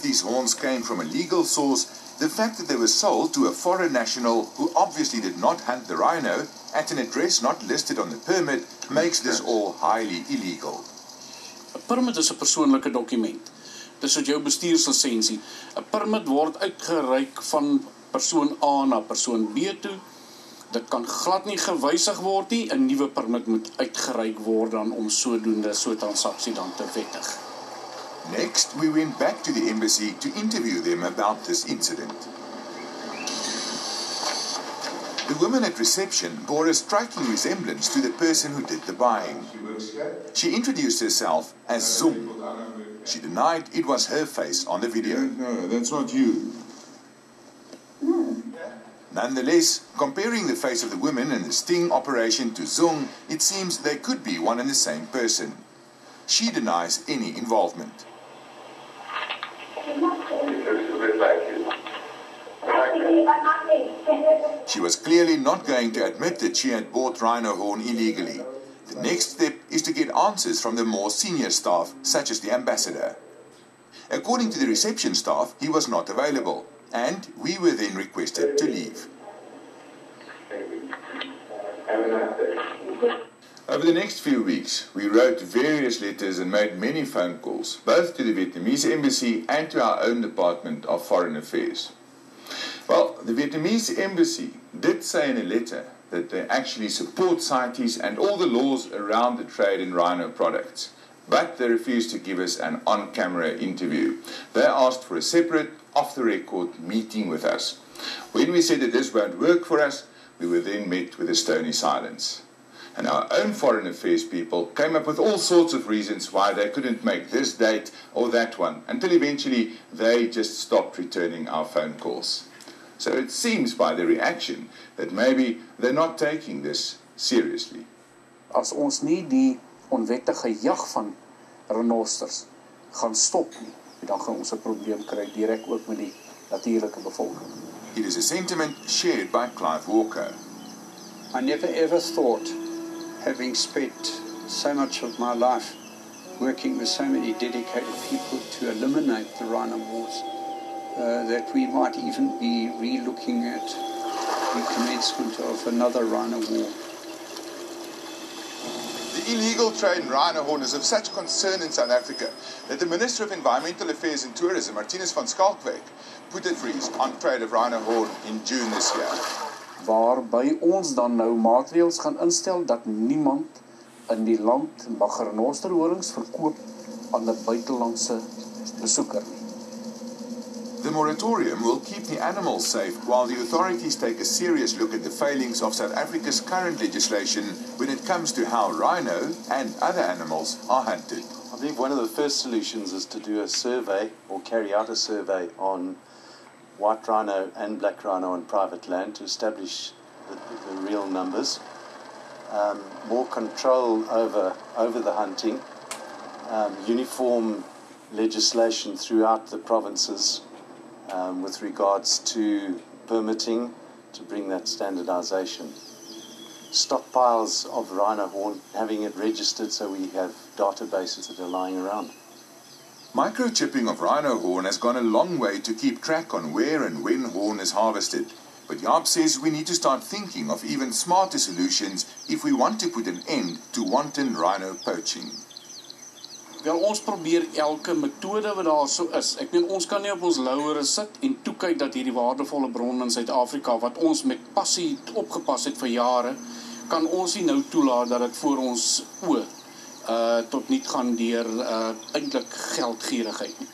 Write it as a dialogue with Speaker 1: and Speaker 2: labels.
Speaker 1: these horns came from a legal source, the fact that they were sold to a foreign national who obviously did not hunt the rhino at an address not listed on the permit makes this all highly illegal.
Speaker 2: 'n Permit is 'n persoonlike dokument. Dis soos jou bestuurslisensie. 'n Permit word uitgereik van persoon A na persoon B toe. Dit kan glad nie gewysig word nie. 'n Nuwe permit moet uitgereik word dan om sodoende so transaksie dan te wettig.
Speaker 1: Next, we went back to the embassy to interview them about this incident. The woman at reception bore a striking resemblance to the person who did the buying. She introduced herself as Zung. She denied it was her face on the video.
Speaker 3: No, that's not you.
Speaker 1: Nonetheless, comparing the face of the woman in the sting operation to Zung, it seems they could be one and the same person. She denies any involvement. She was clearly not going to admit that she had bought rhino horn illegally. The next step is to get answers from the more senior staff, such as the ambassador. According to the reception staff, he was not available, and we were then requested to leave. Over the next few weeks, we wrote various letters and made many phone calls, both to the Vietnamese embassy and to our own Department of Foreign Affairs. Well, the Vietnamese embassy did say in a letter that they actually support CITES and all the laws around the trade in rhino products, but they refused to give us an on-camera interview. They asked for a separate, off-the-record meeting with us. When we said that this won't work for us, we were then met with a stony silence. And our own foreign affairs people came up with all sorts of reasons why they couldn't make this date or that one, until eventually they just stopped returning our phone calls. So it seems by the reaction that maybe they're not taking this seriously.
Speaker 2: As ons nie die onwettige jag van rhinoceros gaan stop nie, dan gaan ons 'n probleem kry direk ook met die natuurlike bevolking.
Speaker 1: It is a sentiment shared by Clive Walker.
Speaker 4: I never ever thought, having spent so much of my life working with so many dedicated people to eliminate the rhino wars, that we might even be re-looking at the commencement of another rhino war.
Speaker 1: The illegal trade in rhino horn is of such concern in South Africa that the Minister of Environmental Affairs and Tourism, Martinus van Schalkwyk, put a freeze on trade of rhino horn in June this year.
Speaker 2: Waarby ons dan nou maatreëls gaan instel dat niemand in die land mag rhinocerorings verkoop aan 'n buitelandse besoeker nie.
Speaker 1: The moratorium will keep the animals safe while the authorities take a serious look at the failings of South Africa's current legislation when it comes to how rhino and other animals are hunted.
Speaker 5: I believe one of the first solutions is to do a survey or carry out a survey on white rhino and black rhino on private land to establish the real numbers, more control over the hunting, uniform legislation throughout the provinces with regards to permitting to bring that standardization. Stockpiles of rhino horn, having it registered so we have databases that are lying around.
Speaker 1: Microchipping of rhino horn has gone a long way to keep track on where and when horn is harvested. But Jaap says we need to start thinking of even smarter solutions if we want to put an end to wanton rhino poaching.
Speaker 2: Wel, ons probeer elke metode wat daar so is. Ek meen, ons kan nie op ons lauwere sit en toekyk dat hierdie waardevolle bron in Suid-Afrika, wat ons met passie opgepas het vir jare, kan ons nie nou toelaat dat dit voor ons oë tot niet gaan deur eintlik geldgierigheid nie.